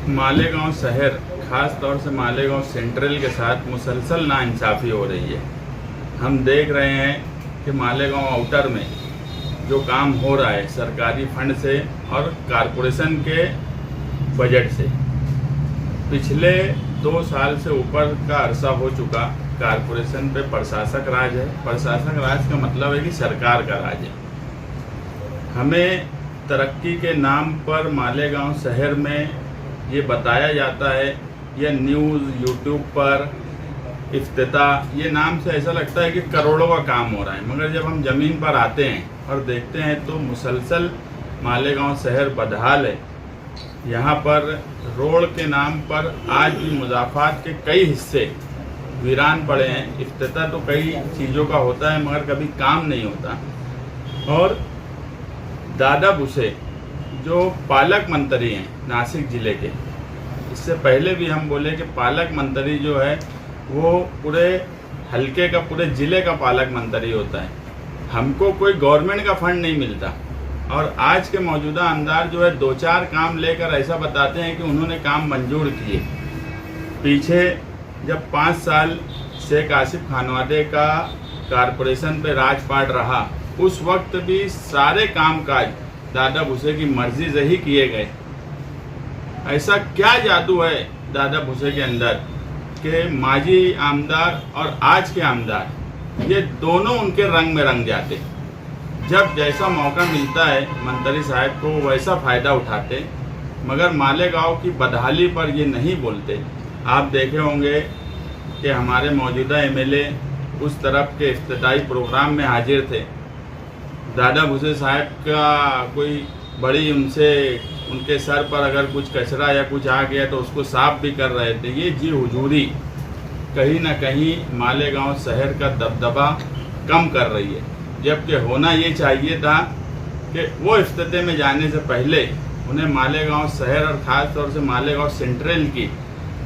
मालेगांव शहर, ख़ास तौर से मालेगांव सेंट्रल के साथ मुसलसल नाइंसाफ़ी हो रही है। हम देख रहे हैं कि मालेगांव आउटर में जो काम हो रहा है सरकारी फंड से और कारपोरेशन के बजट से, पिछले 2 साल से ऊपर का अरसा हो चुका कारपोरेशन पे प्रशासक राज है। प्रशासक राज का मतलब है कि सरकार का राज है। हमें तरक्की के नाम पर मालेगांव शहर में ये बताया जाता है, यह न्यूज़ यूट्यूब पर इफ्तिताह ये नाम से ऐसा लगता है कि करोड़ों का काम हो रहा है, मगर जब हम ज़मीन पर आते हैं और देखते हैं तो मुसलसल मालेगांव शहर बदहाल है। यहाँ पर रोड के नाम पर आज भी मुज़ाफ़ात के कई हिस्से वीरान पड़े हैं। इफ्तिताह तो कई चीज़ों का होता है मगर कभी काम नहीं होता। और दादा भुसे जो पालक मंत्री हैं नासिक ज़िले के, इससे पहले भी हम बोले कि पालक मंत्री जो है वो पूरे हलके का, पूरे ज़िले का पालक मंत्री होता है। हमको कोई गवर्नमेंट का फंड नहीं मिलता और आज के मौजूदा आमदार जो है 2-4 काम लेकर ऐसा बताते हैं कि उन्होंने काम मंजूर किए। पीछे जब 5 साल शेख आसिफ खानवादे का कारपोरेशन पे राजपाट रहा, उस वक्त भी सारे कामकाज दादा भुसे की मर्जी से ही किए गए। ऐसा क्या जादू है दादा भुसे के अंदर कि माजी आमदार और आज के आमदार ये दोनों उनके रंग में रंग जाते। जब जैसा मौका मिलता है मंत्री साहब को वैसा फ़ायदा उठाते, मगर मालेगांव की बदहाली पर ये नहीं बोलते। आप देखे होंगे कि हमारे मौजूदा एमएलए उस तरफ के इफ्तिताई प्रोग्राम में हाजिर थे। दादा भुसे साहब का कोई बड़ी उनके सर पर अगर कुछ कचरा या कुछ आ गया तो उसको साफ भी कर रहे थे। ये जी हुजूरी कहीं ना कहीं मालेगांव शहर का दबदबा कम कर रही है, जबकि होना ये चाहिए था कि वो इफ्तिताह में जाने से पहले उन्हें मालेगांव शहर और ख़ास तौर से मालेगांव सेंट्रल की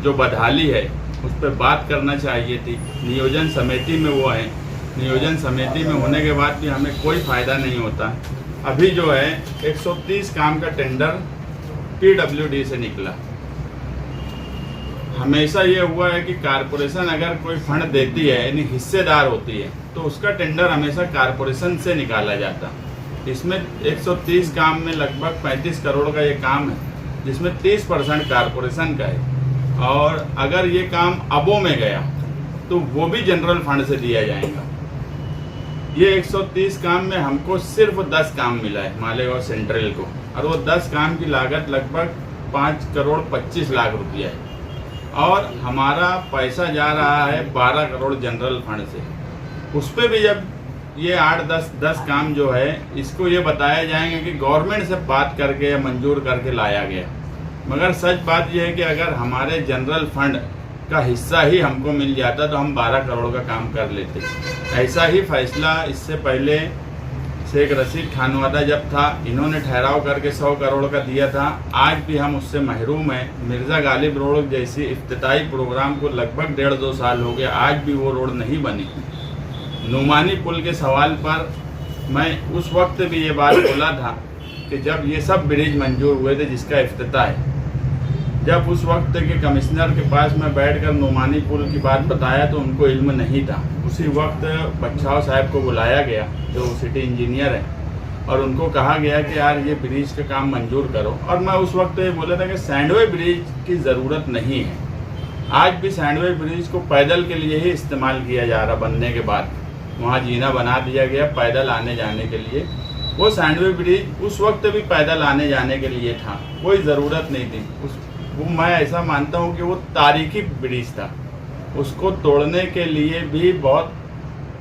जो बदहाली है उस पर बात करना चाहिए थी। नियोजन समिति में वो हैं, नियोजन समिति में होने के बाद भी हमें कोई फ़ायदा नहीं होता। अभी जो है 130 काम का टेंडर PWD से निकला। हमेशा ये हुआ है कि कारपोरेशन अगर कोई फंड देती है यानी हिस्सेदार होती है तो उसका टेंडर हमेशा कारपोरेशन से निकाला जाता। इसमें 130 काम में लगभग 35 करोड़ का ये काम है, जिसमें 30% कारपोरेशन का है। और अगर ये काम अबों में गया तो वो भी जनरल फंड से दिया जाएगा। ये 130 काम में हमको सिर्फ 10 काम मिला है मालेगांव सेंट्रल को, और वो 10 काम की लागत लगभग 5 करोड़ 25 लाख रुपया है। और हमारा पैसा जा रहा है 12 करोड़ जनरल फंड से। उस पर भी जब ये 8-10 काम जो है इसको ये बताया जाएंगे कि गवर्नमेंट से बात करके या मंजूर करके लाया गया, मगर सच बात यह है कि अगर हमारे जनरल फंड का हिस्सा ही हमको मिल जाता तो हम 12 करोड़ का काम कर लेते। ऐसा ही फैसला इससे पहले शेख रशीद खानवादा जब था, इन्होंने ठहराव करके 100 करोड़ का दिया था। आज भी हम उससे महरूम हैं। मिर्ज़ा गालिब रोड जैसी इफ्तिताई प्रोग्राम को लगभग 1.5-2 साल हो गया, आज भी वो रोड नहीं बनी। नुमानी पुल के सवाल पर मैं उस वक्त भी ये बात बोला था कि जब ये सब ब्रिज मंजूर हुए थे जिसका इफ्तिताह है, जब उस वक्त के कमिश्नर के पास मैं बैठकर नुमानी पुल की बात बताया तो उनको इल्म नहीं था। उसी वक्त बख्शाव साहब को बुलाया गया जो सिटी इंजीनियर है, और उनको कहा गया कि यार ये ब्रिज का काम मंजूर करो। और मैं उस वक्त ये बोला था कि सैंडवे ब्रिज की ज़रूरत नहीं है। आज भी सैंडवे ब्रिज को पैदल के लिए ही इस्तेमाल किया जा रहा। बनने के बाद वहाँ जीना बना दिया गया पैदल आने जाने के लिए। वो सैंडवे ब्रिज उस वक्त भी पैदल आने जाने के लिए था, कोई ज़रूरत नहीं थी। वो मैं ऐसा मानता हूँ कि वो तारीखी ब्रिज था, उसको तोड़ने के लिए भी बहुत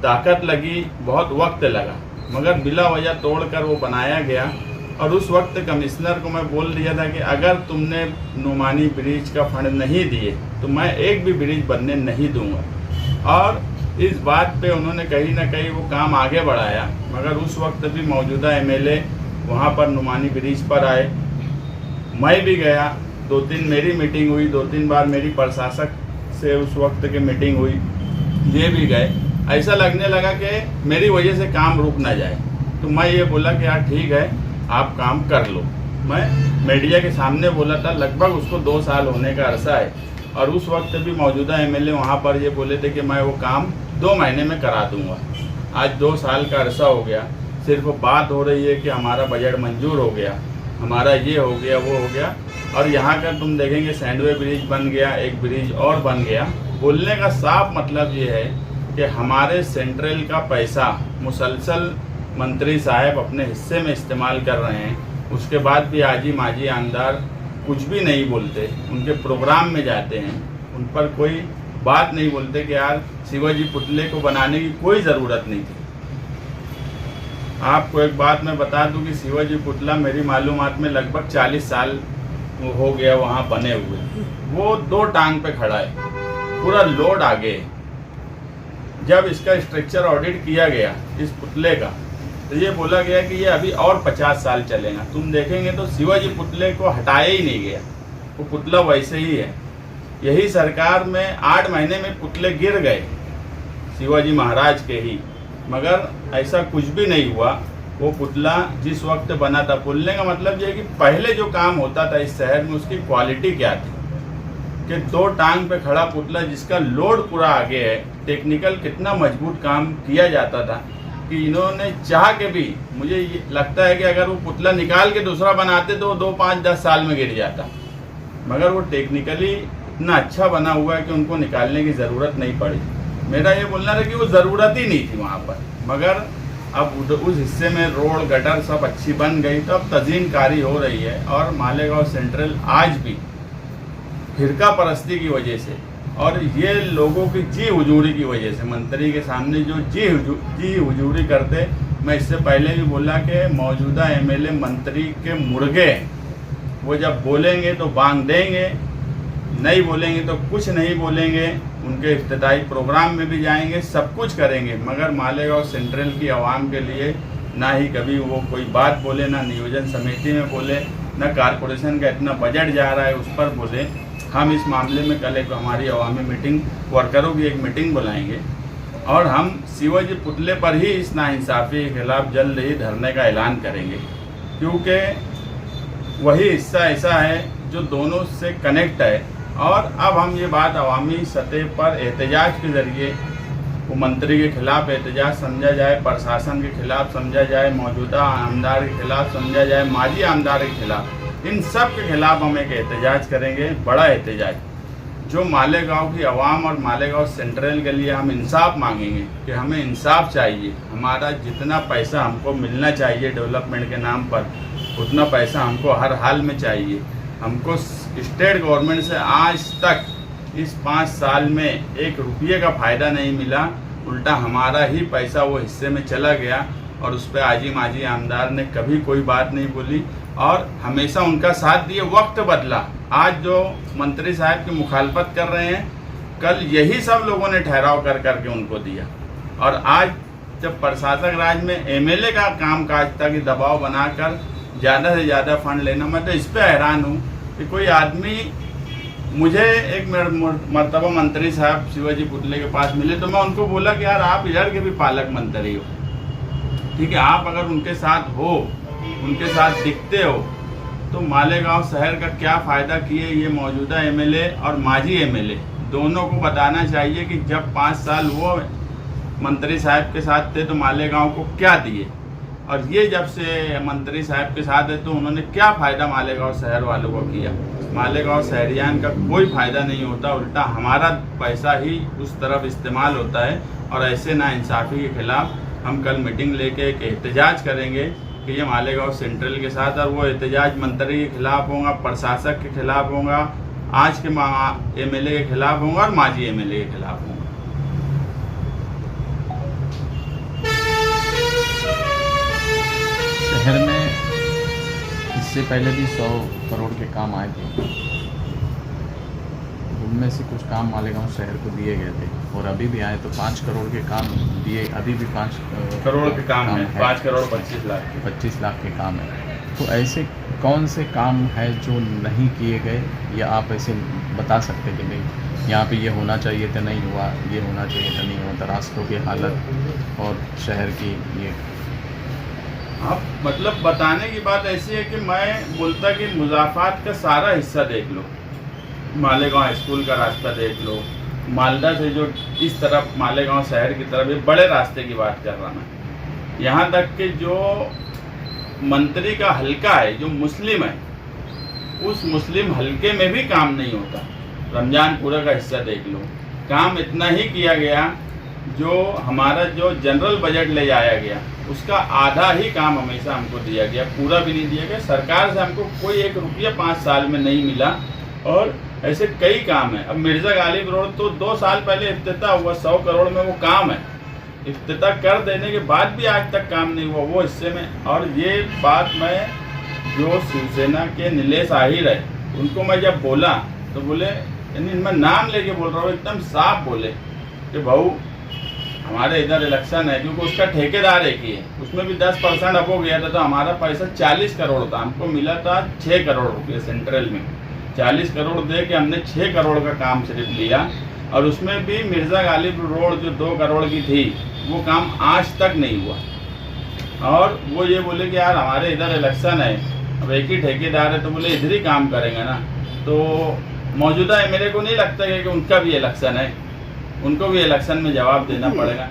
ताकत लगी, बहुत वक्त लगा, मगर बिला वजह तोड़कर वो बनाया गया। और उस वक्त कमिश्नर को मैं बोल दिया था कि अगर तुमने नुमानी ब्रिज का फंड नहीं दिए तो मैं एक भी ब्रिज बनने नहीं दूंगा। और इस बात पे उन्होंने कहीं ना कहीं वो काम आगे बढ़ाया, मगर उस वक्त भी मौजूदा एमएलए वहाँ पर नुमानी ब्रिज पर आए। मैं भी गया, 2-3 मेरी मीटिंग हुई, 2-3 बार मेरी प्रशासक से उस वक्त की मीटिंग हुई, ये भी गए। ऐसा लगने लगा कि मेरी वजह से काम रुक ना जाए, तो मैं ये बोला कि यार ठीक है आप काम कर लो। मैं मीडिया के सामने बोला था, लगभग उसको 2 साल होने का अरसा है, और उस वक्त भी मौजूदा एमएलए वहाँ पर ये बोले थे कि मैं वो काम 2 महीने में करा दूँगा। आज 2 साल का अरसा हो गया, सिर्फ बात हो रही है कि हमारा बजट मंजूर हो गया, हमारा ये हो गया, वो हो गया, और यहाँ का तुम देखेंगे सैंडवे ब्रिज बन गया, एक ब्रिज और बन गया। बोलने का साफ मतलब ये है कि हमारे सेंट्रल का पैसा मुसलसल मंत्री साहब अपने हिस्से में इस्तेमाल कर रहे हैं। उसके बाद भी आजी माजी आमदार कुछ भी नहीं बोलते, उनके प्रोग्राम में जाते हैं, उन पर कोई बात नहीं बोलते कि यार शिवाजी पुतले को बनाने की कोई ज़रूरत नहीं थी। आपको एक बात मैं बता दूं कि शिवाजी पुतला मेरी मालूमात में लगभग 40 साल हो गया वहाँ बने हुए। वो 2 टांग पे खड़ा है, पूरा लोड आगे है। जब इसका स्ट्रक्चर ऑडिट किया गया इस पुतले का, तो ये बोला गया कि ये अभी और 50 साल चलेगा। तुम देखेंगे तो शिवाजी पुतले को हटाया ही नहीं गया, वो पुतला वैसे ही है। यही सरकार में 8 महीने में पुतले गिर गए शिवाजी महाराज के ही, मगर ऐसा कुछ भी नहीं हुआ। वो पुतला जिस वक्त बना था, बोलने का मतलब ये है कि पहले जो काम होता था इस शहर में उसकी क्वालिटी क्या थी कि 2 टांग पे खड़ा पुतला जिसका लोड पूरा आगे है, टेक्निकल कितना मजबूत काम किया जाता था कि इन्होंने चाह के भी, मुझे ये लगता है कि अगर वो पुतला निकाल के दूसरा बनाते तो 2, 5, 10 साल में गिर जाता, मगर वो टेक्निकली इतना अच्छा बना हुआ है कि उनको निकालने की ज़रूरत नहीं पड़ी। मेरा ये बोलना था कि वो ज़रूरत ही नहीं थी वहाँ पर, मगर अब उस हिस्से में रोड गटर सब अच्छी बन गई, तो अब तज़ीनकारी हो रही है। और मालेगांव सेंट्रल आज भी फिरका परस्ती की वजह से और ये लोगों की जी हुजूरी की वजह से, मंत्री के सामने जो जी हुजूरी करते, मैं इससे पहले भी बोला कि मौजूदा एमएलए मंत्री के मुर्गे, वो जब बोलेंगे तो बांग देंगे, नहीं बोलेंगे तो कुछ नहीं बोलेंगे, उनके इफ्तिताई प्रोग्राम में भी जाएंगे, सब कुछ करेंगे, मगर मालेगांव सेंट्रल की आवाम के लिए ना ही कभी वो कोई बात बोले, ना नियोजन समिति में बोले, ना कारपोरेशन का इतना बजट जा रहा है उस पर बोले। हम इस मामले में कल एक हमारी अवामी मीटिंग, वर्करों की एक मीटिंग बुलाएंगे और हम शिवाजी पुतले पर ही इस नाइंसाफ़ी के खिलाफ जल्द ही धरने का ऐलान करेंगे, क्योंकि वही हिस्सा ऐसा है जो दोनों से कनेक्ट है। और अब हम ये बात अवामी सतह पर एहतजाज के ज़रिए, वो मंत्री के खिलाफ एहतजाज समझा जाए, प्रशासन के खिलाफ समझा जाए, मौजूदा आमदार के खिलाफ समझा जाए, माजी आमदार के खिलाफ, इन सब के खिलाफ हम एक एहतजाज करेंगे, बड़ा एहतजाज, जो मालेगांव की आवाम और मालेगांव सेंट्रल के लिए हम इंसाफ मांगेंगे कि हमें इंसाफ चाहिए। हमारा जितना पैसा हमको मिलना चाहिए डेवलपमेंट के नाम पर, उतना पैसा हमको हर हाल में चाहिए। हमको स्टेट गवर्नमेंट से आज तक इस 5 साल में 1 रुपये का फ़ायदा नहीं मिला, उल्टा हमारा ही पैसा वो हिस्से में चला गया और उस पर आजी माजी आमदार ने कभी कोई बात नहीं बोली और हमेशा उनका साथ दिए। वक्त बदला, आज जो मंत्री साहब की मुखालफत कर रहे हैं, कल यही सब लोगों ने ठहराव कर करके उनको दिया। और आज जब प्रशासक राज में एमएलए का काम काज था कि दबाव बनाकर ज़्यादा से ज़्यादा फंड लेना, मैं तो इस पर हैरान हूँ कि कोई आदमी, मुझे एक मर्तबा मंत्री साहब शिवाजी पुतले के पास मिले तो मैं उनको बोला कि यार आप इधर के भी पालक मंत्री हो, ठीक है, आप अगर उनके साथ हो, उनके साथ दिखते हो, तो मालेगांव शहर का क्या फ़ायदा किए ये मौजूदा एमएलए और माजी एमएलए दोनों को बताना चाहिए कि जब 5 साल वो मंत्री साहब के साथ थे तो मालेगांव को क्या दिए, और ये जब से मंत्री साहब के साथ है तो उन्होंने क्या फ़ायदा मालेगांव शहर वालों को किया। मालेगांव शहरियान का कोई फ़ायदा नहीं होता, उल्टा हमारा पैसा ही उस तरफ इस्तेमाल होता है। और ऐसे नाइंसाफ़ी के खिलाफ हम कल मीटिंग लेके एक एहतजाज करेंगे कि ये मालेगांव सेंट्रल के साथ, और वो एहतजाज मंत्री के खिलाफ होगा, प्रशासक के खिलाफ होगा, आज के एमएलए के खिलाफ होगा और माजी एमएलए के खिलाफ होगा। शहर में इससे पहले भी 100 करोड़ के काम आए थे, उनमें से कुछ काम मालेगांव शहर को दिए गए थे और अभी भी आए तो 5 करोड़ के काम दिए, अभी भी 5 करोड़ के काम है, 5 करोड़ 25 लाख के काम है। तो ऐसे कौन से काम है जो नहीं किए गए, या आप ऐसे बता सकते कि नहीं यहाँ पे ये होना चाहिए था नहीं हुआ, ये होना चाहिए था नहीं हुआ, तो रास्तों की हालत और शहर की ये। अब मतलब बताने की बात ऐसी है कि मैं बोलता कि मुज़ाफ़ात का सारा हिस्सा देख लो, मालेगांव स्कूल का रास्ता देख लो, मालदा से जो इस तरफ मालेगांव शहर की तरफ ये बड़े रास्ते की बात कर रहा मैं, यहाँ तक कि जो मंत्री का हलका है जो मुस्लिम है, उस मुस्लिम हलके में भी काम नहीं होता। रमजानपुरा का हिस्सा देख लो, काम इतना ही किया गया, जो हमारा जो जनरल बजट ले जाया गया उसका आधा ही काम हमेशा हमको दिया गया, पूरा भी नहीं दिया गया। सरकार से हमको कोई 1 रुपया 5 साल में नहीं मिला। और ऐसे कई काम है। अब मिर्ज़ा गालिब रोड तो 2 साल पहले इफ्तिताह हुआ, 100 करोड़ में वो काम है, इफ्तिताह कर देने के बाद भी आज तक काम नहीं हुआ वो हिस्से में। और ये बात मैं जो शिवसेना के नीलेश आहिर है उनको मैं जब बोला तो बोले, यानी मैं नाम लेके बोल रहा हूँ, एकदम साफ बोले कि भाऊ हमारे इधर इलेक्शन है, क्योंकि उसका ठेकेदार एक ही है, उसमें भी 10% अप हो गया था, तो हमारा पैसा 40 करोड़ था, हमको मिला था 6 करोड़ रुपये सेंट्रल में। 40 करोड़ दे के हमने 6 करोड़ का काम सिर्फ लिया, और उसमें भी मिर्ज़ा गालिब रोड जो 2 करोड़ की थी वो काम आज तक नहीं हुआ। और वो ये बोले कि यार हमारे इधर इलेक्शन है, अब एक ही ठेकेदार है, तो बोले इधर ही काम करेंगे ना। तो मौजूदा एमएलए को नहीं लगता है कि उनका भी इलेक्शन है, उनको भी इलेक्शन में जवाब देना पड़ेगा।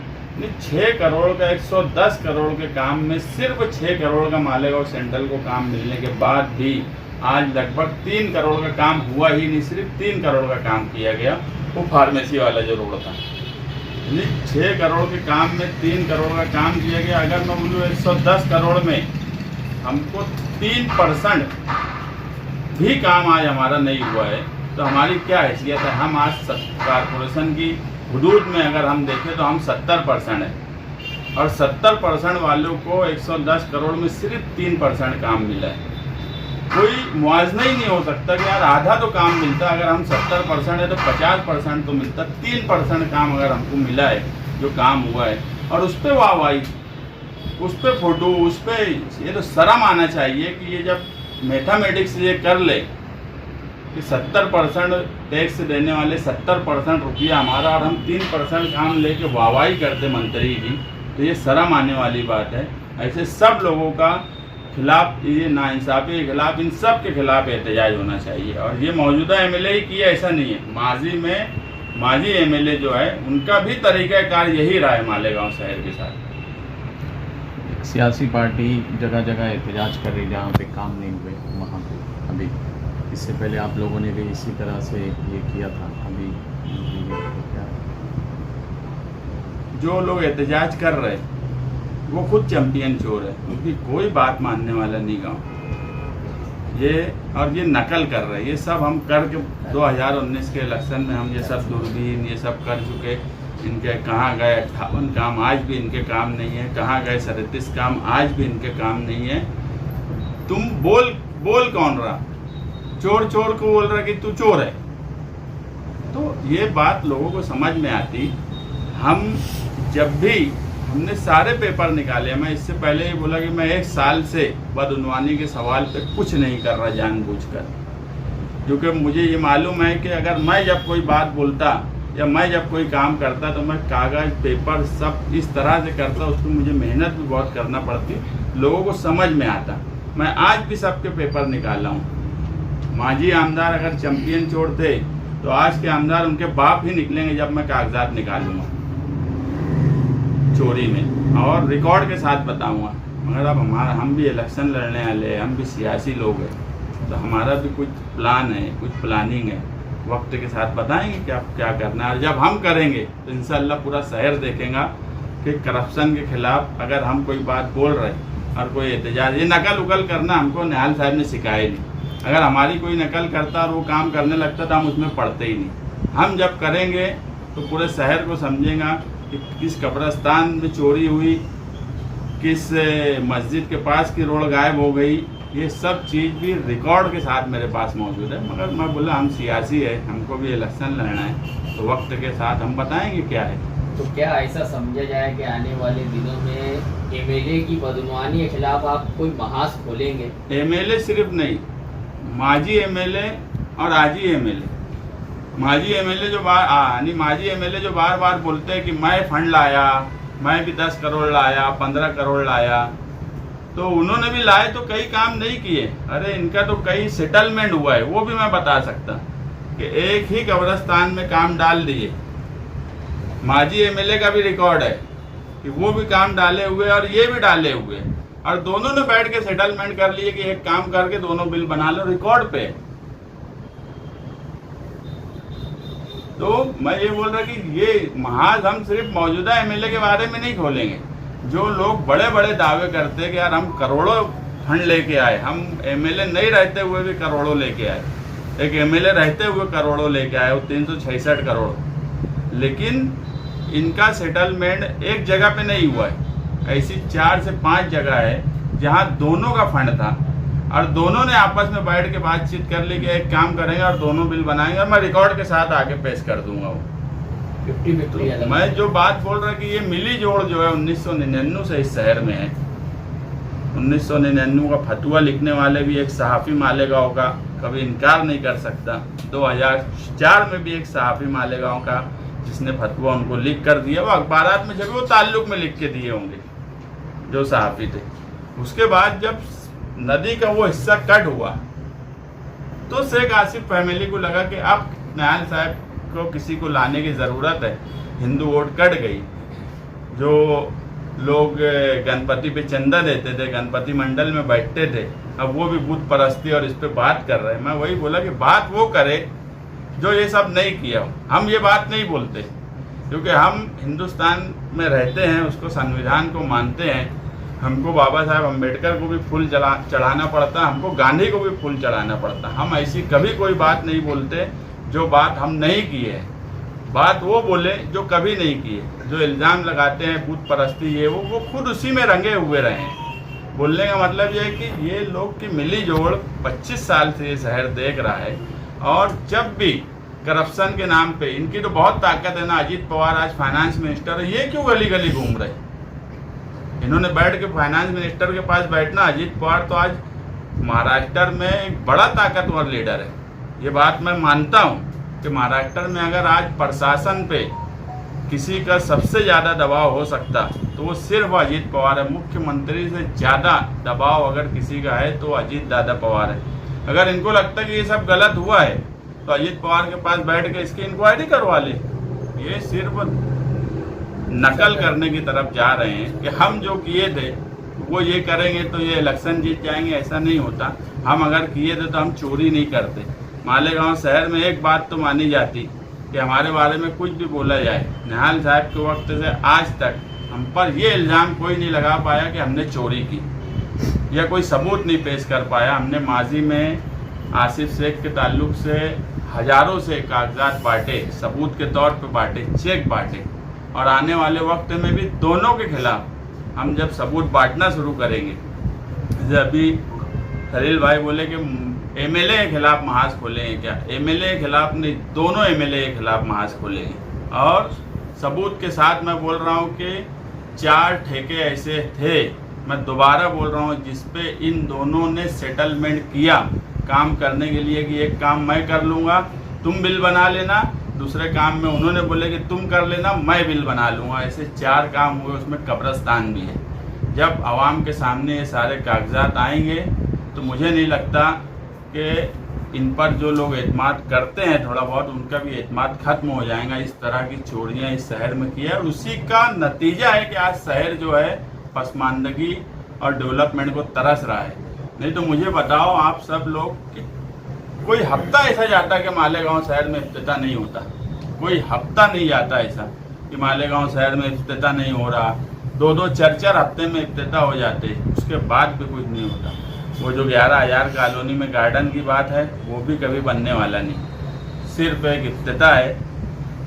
6 करोड़ का 110 करोड़ के काम में सिर्फ 6 करोड़ का मालेगांव सेंट्रल को काम मिलने के बाद भी आज लगभग 3 करोड़ का काम हुआ ही नहीं, सिर्फ 3 करोड़ का काम किया गया, वो फार्मेसी वाला जो रोड था। 6 करोड़ के काम में 3 करोड़ का काम किया गया। अगर मैं बोलूँ 110 करोड़ में हमको 3% भी काम आज हमारा नहीं हुआ है, तो हमारी क्या हैसियत है। हम आज कारपोरेशन की हुदूद में अगर हम देखें तो हम 70% है, और 70% वालों को 110 करोड़ में सिर्फ 3% काम मिला है। कोई मुआवजा ही नहीं हो सकता कि यार आधा तो काम मिलता, अगर हम 70% है तो 50% तो मिलता। 3% काम अगर हमको मिला है जो काम हुआ है, और उस पर वाहवाही, उस पर फोटो, उस पर ये तो शर्म आना चाहिए कि ये जब मैथमेटिक्स ये कर ले कि 70% टैक्स देने वाले 70% रुपया हमारा, और हम 3% काम लेके वाहवाही करते मंत्री की, तो ये शर्म आने वाली बात है। ऐसे सब लोगों का खिलाफ, ये नाइंसाफ़ी के खिलाफ, इन सब के खिलाफ एहतजाज होना चाहिए। और ये मौजूदा एमएलए ही किया, ऐसा नहीं है, माजी एमएलए जो है उनका भी तरीक़ाकार यही रहा है मालेगांव शहर के साथ। सियासी पार्टी जगह जगह एहतजाज कर रही, जहाँ पे काम नहीं हुए वहाँ पे। अभी इससे पहले आप लोगों ने भी इसी तरह से ये किया था। अभी क्या जो लोग एहतजाज कर रहे वो खुद चैंपियन चोर है, उनकी कोई बात मानने वाला नहीं गाँव ये, और ये नकल कर रहे। ये सब हम करके 2019 के इलेक्शन में हम ये सब दूरबीन ये सब कर चुके। इनके कहाँ गए 58 काम, आज भी इनके काम नहीं है। कहाँ गए 37 काम, आज भी इनके काम नहीं है। तुम बोल कौन रहा? चोर चोर को बोल रहा कि तू चोर है। तो ये बात लोगों को समझ में आती। हम जब भी हमने सारे पेपर निकाले, मैं इससे पहले ही बोला कि मैं 1 साल से बदउनवानी के सवाल पे कुछ नहीं कर रहा जानबूझकर, क्योंकि मुझे ये मालूम है कि अगर मैं जब कोई बात बोलता या मैं जब कोई काम करता तो मैं कागज़ पेपर सब इस तरह से करता, उसको मुझे मेहनत भी बहुत करना पड़ती, लोगों को समझ में आता। मैं आज भी सबके पेपर निकाला हूँ। माजी आमदार अगर चैंपियन चोर थे तो आज के आमदार उनके बाप ही निकलेंगे जब मैं कागजात निकालूंगा चोरी में, और रिकॉर्ड के साथ बताऊंगा। मगर अब हम भी इलेक्शन लड़ने वाले हैं, हम भी सियासी लोग हैं, तो हमारा भी कुछ प्लान है, कुछ प्लानिंग है। वक्त के साथ बताएंगे क्या करना है। और जब हम करेंगे तो इंशाअल्लाह पूरा शहर देखेगा कि करप्शन के खिलाफ अगर हम कोई बात बोल रहे और कोई एहतजाज, ये नकल उकल करना हमको निहाल साहब ने सिखाया नहीं। अगर हमारी कोई नकल करता और वो काम करने लगता तो हम उसमें पढ़ते ही नहीं। हम जब करेंगे तो पूरे शहर को समझेगा कि किस कब्रिस्तान में चोरी हुई, किस मस्जिद के पास की रोड गायब हो गई, ये सब चीज़ भी रिकॉर्ड के साथ मेरे पास मौजूद है। मगर मैं बोला हम सियासी है, हमको भी इलेक्शन लड़ना है, तो वक्त के साथ हम बताएंगे क्या है। तो क्या ऐसा समझा जाए कि आने वाले दिनों में एमएलए की बदउनवानी के खिलाफ आप कोई महाज खोलेंगे? एमएलए सिर्फ नहीं, माजी एमएलए और आजी एमएलए। माजी एमएलए जो बार बार बोलते हैं कि मैं फंड लाया, मैं भी 10 करोड़ लाया, 15 करोड़ लाया, तो उन्होंने भी लाए तो कई काम नहीं किए। अरे इनका तो कई सेटलमेंट हुआ है, वो भी मैं बता सकता कि एक ही कब्रिस्तान में काम डाल दिए। माजी एमएलए का भी रिकॉर्ड है कि वो भी काम डाले हुए और ये भी डाले हुए, और दोनों ने बैठ के सेटलमेंट कर लिए कि एक काम करके दोनों बिल बना लो, रिकॉर्ड पे। तो मैं ये बोल रहा कि ये महाज हम सिर्फ मौजूदा एमएलए के बारे में नहीं खोलेंगे। जो लोग बड़े बड़े दावे करते हैं कि यार हम करोड़ों फंड लेके आए, हम एमएलए नहीं रहते हुए भी करोड़ों लेके आए, एक एमएलए रहते हुए करोड़ों लेके आए, वो 366 करोड़, लेकिन इनका सेटलमेंट एक जगह पे नहीं हुआ है। ऐसी 4 से 5 जगह है जहां दोनों का फंड था और दोनों ने आपस में बैठ के बातचीत कर ली कि एक काम करेंगे और दोनों बिल बनाएंगे, और मैं रिकॉर्ड के साथ आगे पेश कर दूंगा वो 50-50। तो मैं जो बात बोल रहा कि ये मिली जोड़ जो है 1999 से इस शहर में है। 1999 का फतवा लिखने वाले भी एक सहाफ़ी मालेगांव का कभी इनकार नहीं कर सकता। 2004 में भी एक सहाफ़ी मालेगांव का जिसने फतवा उनको लिख कर दिया, वो अखबारात में जब वो ताल्लुक में लिख के दिए होंगे जो सहाफ़ी थे। उसके बाद जब नदी का वो हिस्सा कट हुआ तो शेख आसिफ फैमिली को लगा कि अब नायल साहब को किसी को लाने की ज़रूरत है। हिंदू वोट कट गई, जो लोग गणपति पे चंदा देते थे, गणपति मंडल में बैठते थे, अब वो भी बुत परस्ती और इस पे बात कर रहे हैं। मैं वही बोला कि बात वो करे जो ये सब नहीं किया हो। हम ये बात नहीं बोलते क्योंकि हम हिंदुस्तान में रहते हैं, उसको संविधान को मानते हैं। हमको बाबा साहब अम्बेडकर को भी फूल चढ़ाना पड़ता, हमको गांधी को भी फूल चढ़ाना पड़ता। हम ऐसी कभी कोई बात नहीं बोलते जो बात हम नहीं किए हैं। बात वो बोले जो कभी नहीं किए। जो इल्ज़ाम लगाते हैं बुत परस्ती ये वो खुद उसी में रंगे हुए रहे हैं। बोलने का मतलब ये है कि ये लोग की मिली जोड़ 25 साल से ये शहर देख रहा है, और जब भी करप्शन के नाम पे इनकी तो बहुत ताकत है ना। अजीत पवार आज फाइनेंस मिनिस्टर है, ये क्यों गली गली घूम रहे? इन्होंने बैठ के फाइनेंस मिनिस्टर के पास बैठना। अजीत पवार तो आज महाराष्ट्र में एक बड़ा ताकतवर लीडर है, ये बात मैं मानता हूँ कि महाराष्ट्र में अगर आज प्रशासन पे किसी का सबसे ज़्यादा दबाव हो सकता तो वो सिर्फ अजीत पवार है। मुख्यमंत्री से ज़्यादा दबाव अगर किसी का है तो अजीत दादा पवार है। अगर इनको लगता है कि ये सब गलत हुआ है तो अजीत पवार के पास बैठ के इसकी इंक्वायरी करवा ले। ये सिर्फ नकल करने की तरफ जा रहे हैं कि हम जो किए थे वो ये करेंगे तो ये इलेक्शन जीत जाएंगे। ऐसा नहीं होता। हम अगर किए थे तो हम चोरी नहीं करते। मालेगांव शहर में एक बात तो मानी जाती कि हमारे बारे में कुछ भी बोला जाए, निहाल साहब के वक्त से आज तक हम पर ये इल्ज़ाम कोई नहीं लगा पाया कि हमने चोरी की, या कोई सबूत नहीं पेश कर पाया। हमने माजी में आसिफ शेख के ताल्लुक से हज़ारों से कागजात बांटे, सबूत के तौर पे बांटे, चेक बांटे, और आने वाले वक्त में भी दोनों के खिलाफ हम जब सबूत बांटना शुरू करेंगे, जैसे अभी खलील भाई बोले कि एमएलए के खिलाफ महाज खोलेंगे, क्या एमएलए के खिलाफ नहीं, दोनों एमएलए के खिलाफ महाज खोलेंगे। और सबूत के साथ मैं बोल रहा हूँ कि 4 ठेके ऐसे थे, मैं दोबारा बोल रहा हूँ, जिसपे इन दोनों ने सेटलमेंट किया काम करने के लिए कि एक काम मैं कर लूँगा, तुम बिल बना लेना। दूसरे काम में उन्होंने बोले कि तुम कर लेना, मैं बिल बना लूँगा। ऐसे 4 काम हुए, उसमें कब्रिस्तान भी है। जब आवाम के सामने ये सारे कागजात आएंगे तो मुझे नहीं लगता कि इन पर जो लोग एतमाद करते हैं थोड़ा बहुत, उनका भी एतमाद खत्म हो जाएगा। इस तरह की चोरियां इस शहर में की है, और उसी का नतीजा है कि आज शहर जो है पसमानदगी और डेवलपमेंट को तरस रहा है। नहीं तो मुझे बताओ आप सब लोग कि कोई हफ्ता ऐसा जाता कि मालेगांव शहर में इफ्तिताह नहीं होता। कोई हफ्ता नहीं जाता ऐसा कि मालेगांव शहर में इफ्तिताह नहीं हो रहा। 2-2 4-4 हफ्ते में इफ्तिताह हो जाते, उसके बाद भी कुछ नहीं होता। वो जो 11,000 कॉलोनी में गार्डन की बात है वो भी कभी बनने वाला नहीं, सिर्फ एक इफ्तिताह है।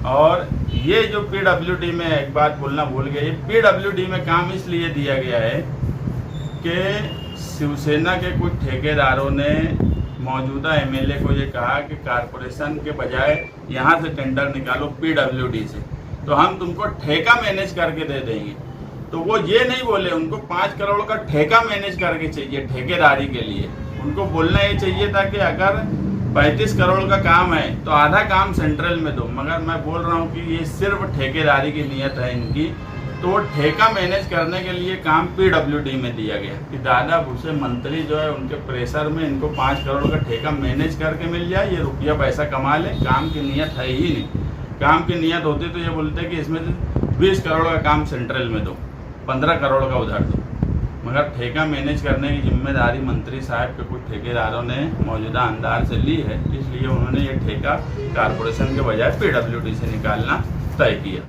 और ये जो PWD में एक बात बोलना भूल गया, ये PWD में काम इसलिए दिया गया है कि शिवसेना के कुछ ठेकेदारों ने मौजूदा एमएलए को ये कहा कि कारपोरेशन के बजाय यहाँ से टेंडर निकालो PWD से, तो हम तुमको ठेका मैनेज करके दे देंगे। तो वो ये नहीं बोले, उनको 5 करोड़ का ठेका मैनेज करके चाहिए ठेकेदारी के लिए। उनको बोलना ये चाहिए था कि अगर 35 करोड़ का काम है तो आधा काम सेंट्रल में दो। मगर मैं बोल रहा हूँ कि ये सिर्फ ठेकेदारी की नीयत है इनकी, तो वो ठेका मैनेज करने के लिए काम पीडब्ल्यूडी में दिया गया कि दादा भूसे मंत्री जो है उनके प्रेशर में इनको 5 करोड़ का ठेका मैनेज करके मिल जाए, ये रुपया पैसा कमा ले। काम की नीयत है ही नहीं। काम की नीयत होती तो ये बोलते कि इसमें 20 करोड़ का काम सेंट्रल में दो, 15 करोड़ का उधर दो। मगर ठेका मैनेज करने की जिम्मेदारी मंत्री साहब के कुछ ठेकेदारों ने मौजूदा अंदाज से ली है, इसलिए उन्होंने ये ठेका कारपोरेशन के बजाय पीडब्ल्यूडी से निकालना तय किया।